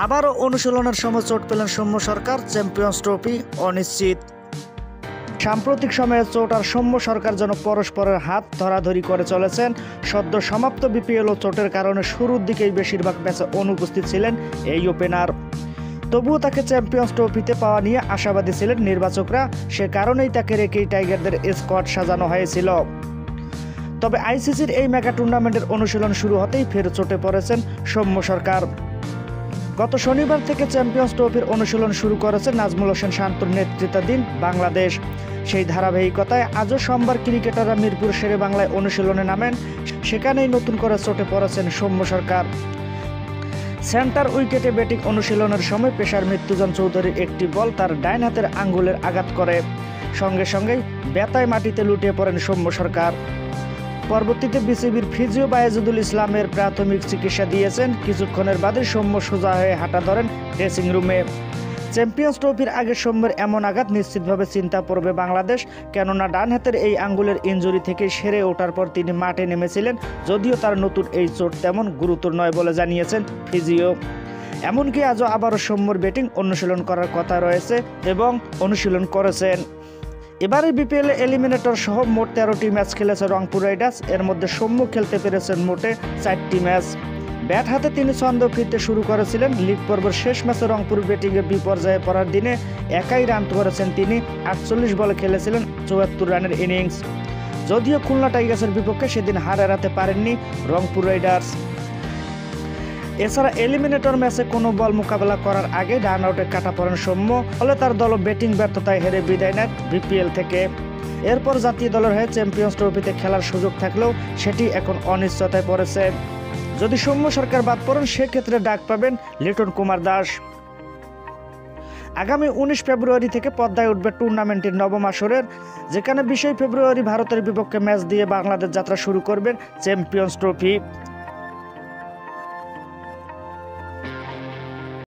আবারও অনুশীলনের সময় চোট পেলেন সৌম্য সরকার। চ্যাম্পিয়ন্স ট্রফি অনিশ্চিত। সাম্প্রতিক সময়ে চোট আর সৌম্য সরকার যেন পরস্পরের হাত ধরাধরি করে চলেছেন। সদ্য সমাপ্ত বিপিএল ও চোটের কারণে শুরুর দিকেই বেশিরভাগ ম্যাচে অনুপস্থিত ছিলেন এই ওপেনার। তবুও তাকে চ্যাম্পিয়ন্স ট্রফিতে পাওয়া নিয়ে আশাবাদী ছিলেন নির্বাচকরা। সে কারণেই তাকে রেখেই টাইগারদের স্কোয়াড সাজানো হয়েছিল। তবে আইসিসির এই মেগা টুর্নামেন্টের অনুশীলন শুরু হতেই ফের চোটে পড়েছেন সৌম্য সরকার। গত শনিবার থেকে চ্যাম্পিয়ন্স ট্রফির অনুশীলন শুরু করেছে নাজমুল হোসেন শান্তর নেতৃত্বাধীন বাংলাদেশ। সেই ধারাবাহিকতায় আজও সোমবার ক্রিকেটাররা মিরপুর শেরে বাংলায় অনুশীলনে নামেন। সেখানেই নতুন করে চোটে পড়েছেন সৌম্য সরকার। সেন্টার উইকেটে ব্যাটিং অনুশীলনের সময় পেসার মৃত্যুঞ্জয় চৌধুরীর একটি বল তার ডাইন হাতের আঙ্গুলের আঘাত করে। সঙ্গে সঙ্গেই ব্যথায় মাটিতে লুটিয়ে পড়েন সৌম্য সরকার। পরবর্তীতে বিসিবির ফিজিও বায়েজুদুল ইসলামের প্রাথমিক চিকিৎসা দিয়েছেন। কিছুক্ষণের বাদে সৌম্য সোজা হয়ে হাঁটা ধরেন ড্রেসিং রুমে। চ্যাম্পিয়ন্স ট্রফির আগে সৌম্যের এমন আঘাত নিশ্চিতভাবে চিন্তা পড়বে বাংলাদেশ, কেননা ডান হাতের এই আঙ্গুলের ইনজুরি থেকে সেরে ওঠার পর তিনি মাঠে নেমেছিলেন। যদিও তার নতুন এই চোট তেমন গুরুতর নয় বলে জানিয়েছেন ফিজিও। এমনকি আজও আবারও সৌম্যর ব্যাটিং অনুশীলন করার কথা রয়েছে এবং অনুশীলন করেছেন। এবারে বিপিএল এলিমিনেটর সহ মোট 13টি ম্যাচ খেলেছে রংপুর রাইডার্স। এর মধ্যে সৌম্য খেলতে পেরেছেন মোটে 4টি ম্যাচ। ব্যাট হাতে তিনি ছন্দ ফিরতে শুরু করেছিলেন। লিগ পর্বের শেষ ম্যাচে রংপুর ব্যাটিংয়ে বিপর্যয়ে পড়ার দিনে একাই রান করেছেন তিনি। 48 বলে খেলেছিলেন 74 রানের ইনিংস। যদিও খুলনা টাইগার্সের বিপক্ষে সেদিন হার এড়াতে পারেননি রংপুর রাইডার্স। এছাড়া এলিমিনেটর ম্যাচে কোনো বল মোকাবেলা করার আগে রান আউটে কাটা পড়েন সৌম্য। ফলে তার দল ব্যাটিং ব্যর্থতায় হেরে বিদায় নেন বিপিএল থেকে। এরপর জাতীয় দলের হয়ে চ্যাম্পিয়ন্স ট্রফিতে খেলার সুযোগ থাকলেও সেটি এখন অনিশ্চয়তায় পড়েছে। যদি সৌম্য সরকার বাদ পড়েন সেক্ষেত্রে ডাক পাবেন লিটন কুমার দাস। আগামী 19 ফেব্রুয়ারি থেকে পদ্মায় উঠবে টুর্নামেন্টের নবম আসরের, যেখানে 20 ফেব্রুয়ারি ভারতের বিপক্ষে ম্যাচ দিয়ে বাংলাদেশ যাত্রা শুরু করবেন চ্যাম্পিয়ন্স ট্রফি।